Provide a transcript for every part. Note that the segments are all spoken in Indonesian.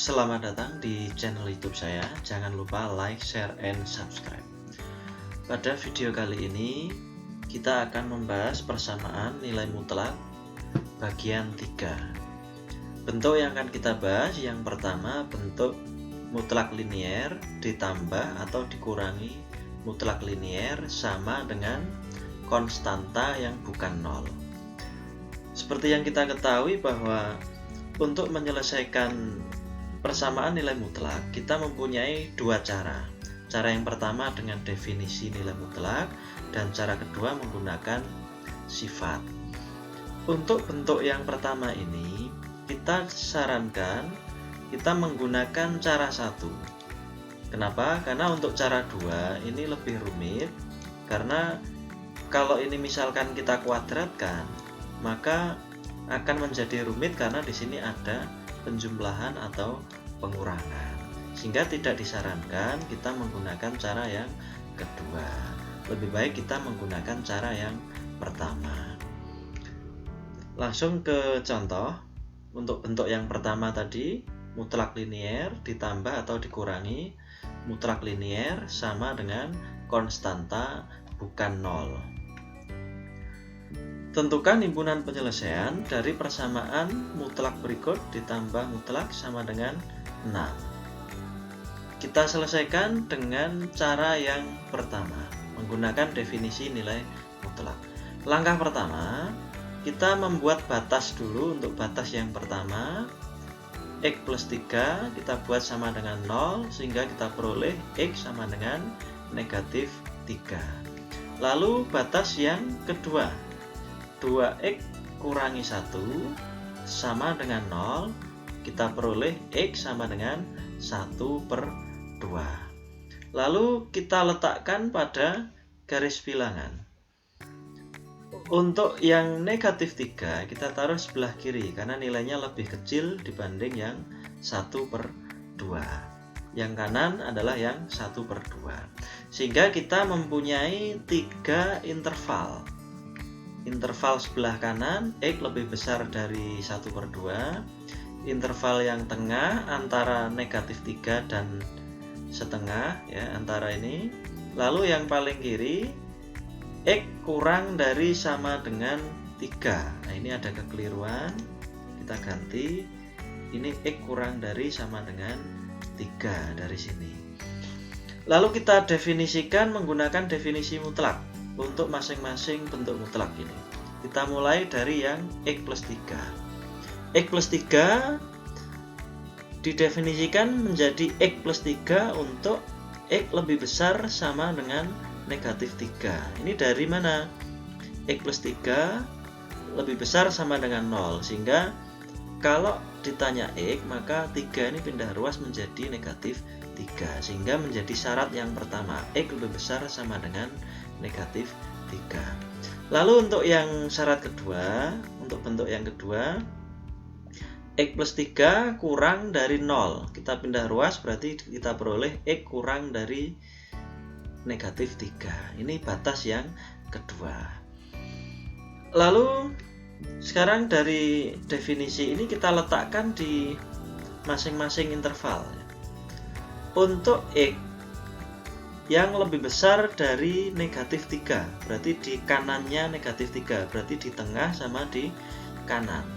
Selamat datang di channel YouTube saya. Jangan lupa like, share, and subscribe. Pada video kali ini kita akan membahas persamaan nilai mutlak bagian 3. Bentuk yang akan kita bahas yang pertama bentuk mutlak linier ditambah atau dikurangi mutlak linier sama dengan konstanta yang bukan nol. Seperti yang kita ketahui bahwa untuk menyelesaikan persamaan nilai mutlak, kita mempunyai dua cara. Cara yang pertama dengan definisi nilai mutlak, dan cara kedua menggunakan sifat. Untuk bentuk yang pertama ini, kita sarankan kita menggunakan cara 1. Kenapa? Karena untuk cara 2 ini lebih rumit, karena kalau ini misalkan kita kuadratkan, maka akan menjadi rumit karena di sini ada penjumlahan atau pengurangan, sehingga tidak disarankan kita menggunakan cara yang kedua. Lebih baik kita menggunakan cara yang pertama. Langsung ke contoh. Untuk bentuk yang pertama tadi, mutlak linier ditambah atau dikurangi mutlak linier sama dengan konstanta bukan nol. Tentukan himpunan penyelesaian dari persamaan mutlak berikut ditambah mutlak sama dengan 6. Kita selesaikan dengan cara yang pertama, menggunakan definisi nilai mutlak. Langkah pertama, kita membuat batas dulu. Untuk batas yang pertama, X plus 3 kita buat sama dengan 0, sehingga kita peroleh X sama dengan negatif 3. Lalu batas yang kedua, 2x kurangi 1 sama dengan 0, kita peroleh X sama dengan 1/2. Lalu kita letakkan pada garis bilangan. Untuk yang negatif 3 kita taruh sebelah kiri karena nilainya lebih kecil dibanding yang 1/2. Yang kanan adalah yang 1/2. Sehingga kita mempunyai 3 interval. Interval sebelah kanan X lebih besar dari 1/2. Interval yang tengah antara negatif 3 dan setengah, ya, antara ini. Lalu yang paling kiri X kurang dari sama dengan 3. Nah, ini ada kekeliruan, kita ganti. Ini X kurang dari sama dengan 3 dari sini. Lalu kita definisikan menggunakan definisi mutlak untuk masing-masing bentuk mutlak ini. Kita mulai dari yang X plus 3. X plus 3 didefinisikan menjadi X plus 3 untuk X lebih besar sama dengan negatif 3. Ini dari mana? X plus 3 lebih besar sama dengan 0, sehingga kalau ditanya X, maka 3 ini pindah ruas menjadi negatif 3, sehingga menjadi syarat yang pertama, X lebih besar sama dengan negatif 3. Lalu untuk yang syarat kedua, untuk bentuk yang kedua, X plus 3 kurang dari 0. Kita pindah ruas berarti kita peroleh X kurang dari negatif 3. Ini batas yang kedua. Lalu sekarang dari definisi ini kita letakkan di masing-masing interval. Untuk X yang lebih besar dari negatif 3, berarti di kanannya negatif 3, berarti di tengah sama di kanan.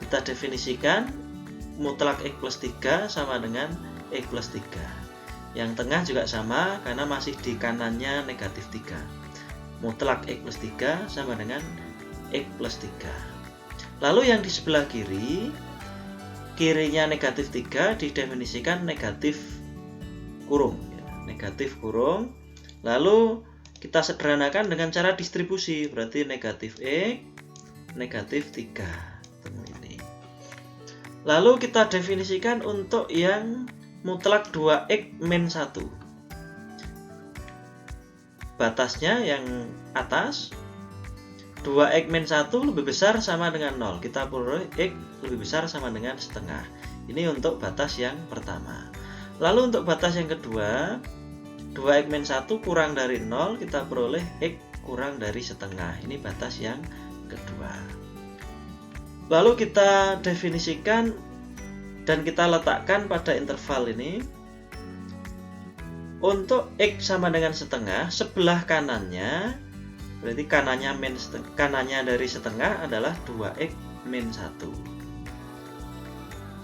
Kita definisikan mutlak X plus 3 sama dengan X plus 3. Yang tengah juga sama karena masih di kanannya negatif 3. Mutlak X plus 3 sama dengan X plus 3. Lalu yang di sebelah kiri, kirinya negatif 3 didefinisikan negatif kurung. Negatif kurung. Lalu kita sederhanakan dengan cara distribusi, berarti negatif X, negatif 3. Ini. Lalu kita definisikan untuk yang mutlak 2x min 1. Batasnya yang atas, 2x min 1 lebih besar sama dengan 0. Kita peroleh X lebih besar sama dengan setengah. Ini untuk batas yang pertama. Lalu untuk batas yang kedua, 2x min 1 kurang dari 0, kita peroleh X kurang dari setengah. Ini batas yang kedua. Lalu kita definisikan dan kita letakkan pada interval ini. Untuk X sama dengan setengah, sebelah kanannya, berarti kanannya dari setengah adalah 2X min 1.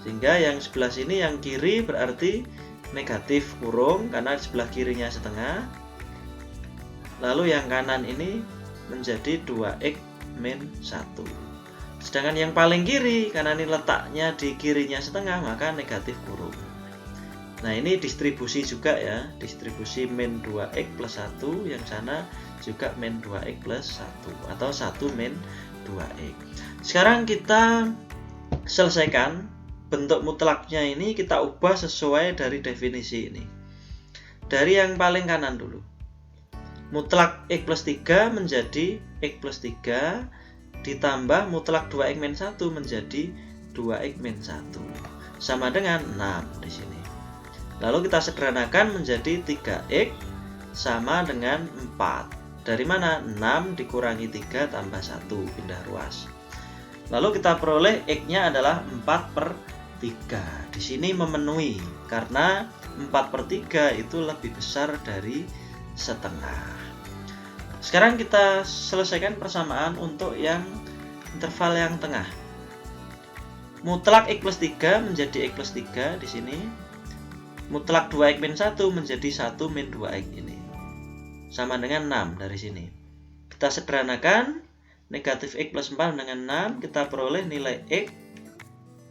Sehingga yang sebelah sini, yang kiri berarti negatif kurung, karena sebelah kirinya setengah. Lalu yang kanan ini menjadi 2X min 1. Sedangkan yang paling kiri, karena ini letaknya di kirinya setengah, maka negatif kurung. Nah, ini distribusi juga ya, distribusi min 2x plus 1, yang sana juga min 2x plus 1, atau 1 min 2x. Sekarang kita selesaikan bentuk mutlaknya ini, kita ubah sesuai dari definisi ini. Dari yang paling kanan dulu. Mutlak x plus 3 menjadi x plus 3, ditambah mutlak 2x min 1 menjadi 2x min 1. Sama dengan 6 di sini. Lalu kita sederhanakan menjadi 3x sama dengan 4. Dari mana? 6 dikurangi 3 tambah 1, pindah ruas. Lalu kita peroleh x-nya adalah 4/3. Di sini memenuhi, karena 4/3 itu lebih besar dari setengah. Sekarang kita selesaikan persamaan untuk yang interval yang tengah. Mutlak x plus 3 menjadi x plus 3 di sini. Mutlak 2x min 1 menjadi 1 min 2x ini. Sama dengan 6 dari sini. Kita sederhanakan, negatif x plus 4 dengan 6, kita peroleh nilai x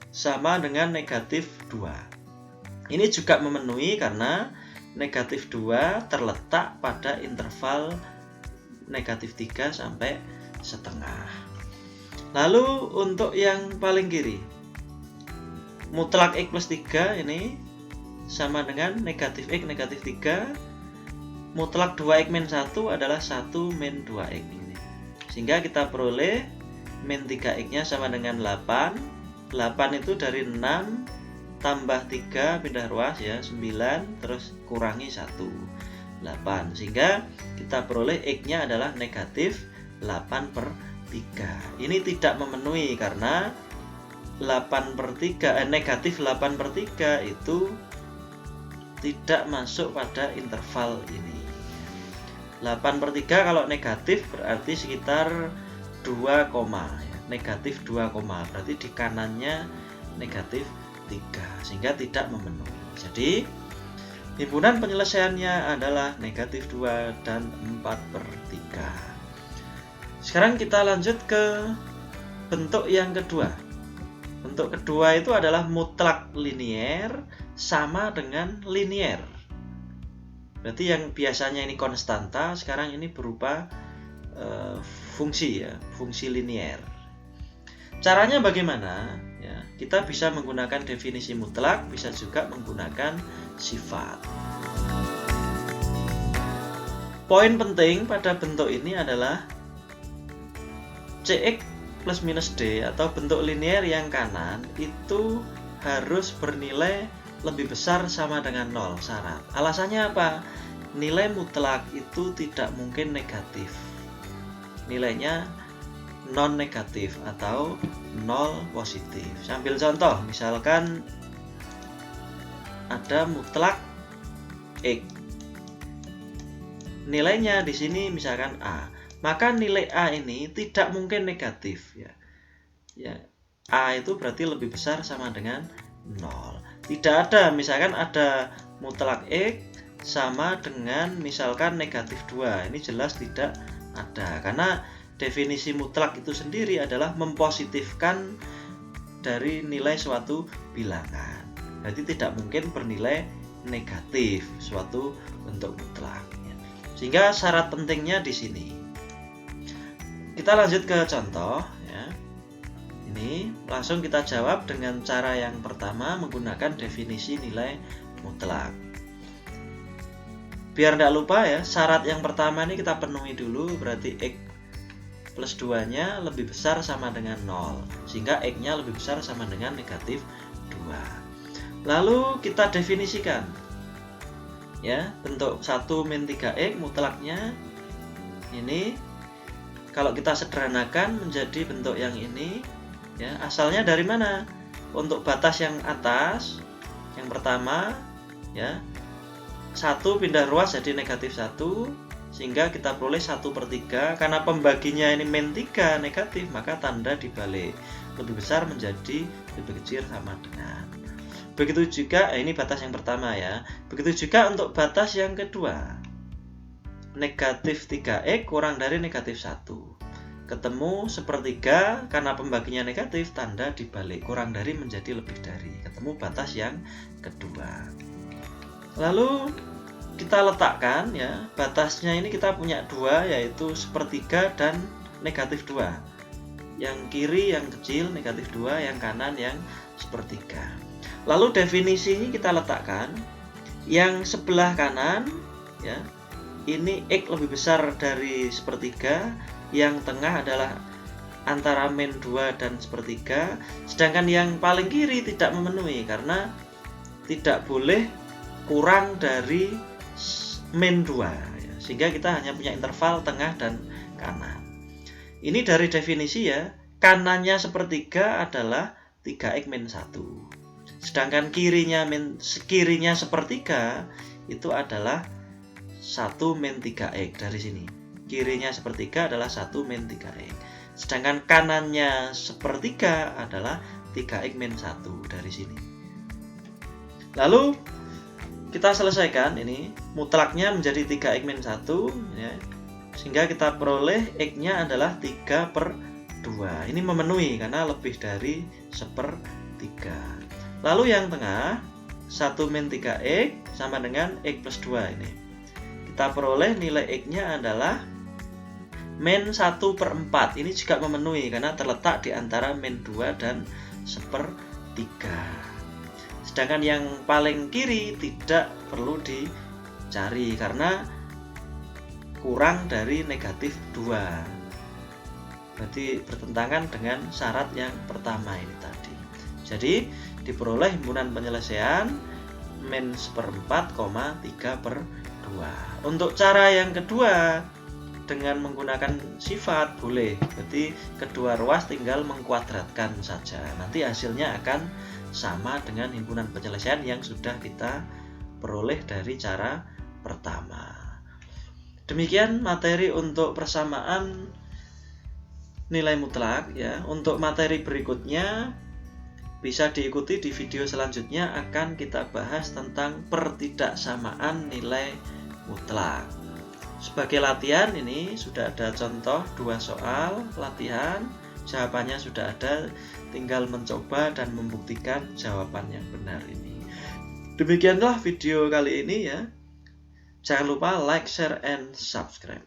sama dengan negatif 2. Ini juga memenuhi karena negatif 2 terletak pada interval negatif 3 sampai setengah. Lalu untuk yang paling kiri, mutlak x plus 3 ini sama dengan negatif x negatif 3, mutlak 2x min 1 adalah 1 min 2x ini. Sehingga kita peroleh min 3x nya sama dengan 8. 8 itu dari 6 tambah 3 pindah ruas ya, 9 terus kurangi 1, 8. Sehingga kita peroleh x nya adalah negatif 8/3. Ini tidak memenuhi karena negatif 8/3 itu tidak masuk pada interval ini. 8/3 kalau negatif berarti sekitar 2, ya. Negatif 2, berarti di kanannya negatif 3, sehingga tidak memenuhi. Jadi himpunan penyelesaiannya adalah negatif 2 dan 4/3. Sekarang kita lanjut ke bentuk yang kedua. Bentuk kedua itu adalah mutlak linier sama dengan linier. Berarti yang biasanya ini konstanta, sekarang ini berupa fungsi ya, fungsi linier. Caranya bagaimana? Ya, kita bisa menggunakan definisi mutlak, bisa juga menggunakan sifat. Poin penting pada bentuk ini adalah Cx plus minus D atau bentuk linier yang kanan itu harus bernilai lebih besar sama dengan 0 syarat. Alasannya apa? Nilai mutlak itu tidak mungkin negatif. Nilainya non negatif atau 0 positif. Sambil contoh, misalkan ada mutlak X. Nilainya di sini misalkan A. Maka nilai A ini tidak mungkin negatif ya. A itu berarti lebih besar sama dengan 0. Tidak ada, misalkan ada mutlak X sama dengan misalkan negatif 2. Ini jelas tidak ada, karena definisi mutlak itu sendiri adalah mempositifkan dari nilai suatu bilangan. Berarti tidak mungkin bernilai negatif suatu bentuk mutlak. Sehingga syarat pentingnya di sini. Kita lanjut ke contoh ya. Ini langsung kita jawab dengan cara yang pertama menggunakan definisi nilai mutlak. Biar tidak lupa ya, syarat yang pertama ini kita penuhi dulu, berarti X plus 2 nya lebih besar sama dengan 0, sehingga X nya lebih besar sama dengan negatif 2. Lalu kita definisikan ya, bentuk 1 min 3X mutlaknya ini kalau kita sederhanakan menjadi bentuk yang ini ya, asalnya dari mana? untuk batas yang atas, yang pertama ya, 1 pindah ruas jadi negatif 1, sehingga kita peroleh 1/3. Karena pembaginya ini min 3 negatif, maka tanda dibalik, lebih besar menjadi lebih kecil sama dengan. Begitu juga, ini batas yang pertama ya. Begitu juga untuk batas yang kedua, negatif 3x kurang dari negatif 1. Ketemu 1/3, karena pembaginya negatif, tanda dibalik, kurang dari menjadi lebih dari. Ketemu batas yang kedua. Lalu kita letakkan ya, batasnya ini kita punya 2, yaitu 1/3 dan negatif 2. Yang kiri yang kecil negatif 2, yang kanan yang 1/3. Lalu definisinya kita letakkan, yang sebelah kanan ya, ini X lebih besar dari 1/3, yang tengah adalah antara min 2 dan 1/3, sedangkan yang paling kiri tidak memenuhi karena tidak boleh kurang dari min 2 ya, sehingga kita hanya punya interval tengah dan kanan. Ini dari definisi ya, kanannya 1/3 adalah 3x min 1, sedangkan kirinya 1/3 itu adalah 1 min 3x dari sini. Kirinya 1/3 adalah 1 min 3x. Sedangkan kanannya 1/3 adalah 3x min 1 dari sini. Lalu kita selesaikan ini, mutlaknya menjadi 3x min 1 ya, sehingga kita peroleh X-nya adalah 3/2. Ini memenuhi karena lebih dari 1/3. Lalu yang tengah 1 min 3x sama dengan X plus 2 ini. Kita peroleh nilai X-nya adalah min 1/4. Ini juga memenuhi karena terletak di antara min 2 dan 1/3. Sedangkan yang paling kiri tidak perlu dicari karena kurang dari negatif 2. Berarti bertentangan dengan syarat yang pertama ini tadi. Jadi diperoleh himpunan penyelesaian min 1/4, 3/2. Untuk cara yang kedua, dengan menggunakan sifat boleh, berarti kedua ruas tinggal mengkuadratkan saja, nanti hasilnya akan sama dengan himpunan penyelesaian yang sudah kita peroleh dari cara pertama. Demikian materi untuk persamaan nilai mutlak ya. Untuk materi berikutnya bisa diikuti di video selanjutnya, akan kita bahas tentang pertidaksamaan nilai mutlak. Sebagai latihan ini sudah ada contoh 2 soal latihan, jawabannya sudah ada, tinggal mencoba dan membuktikan jawaban yang benar ini. Demikianlah video kali ini ya. Jangan lupa like, share, and subscribe.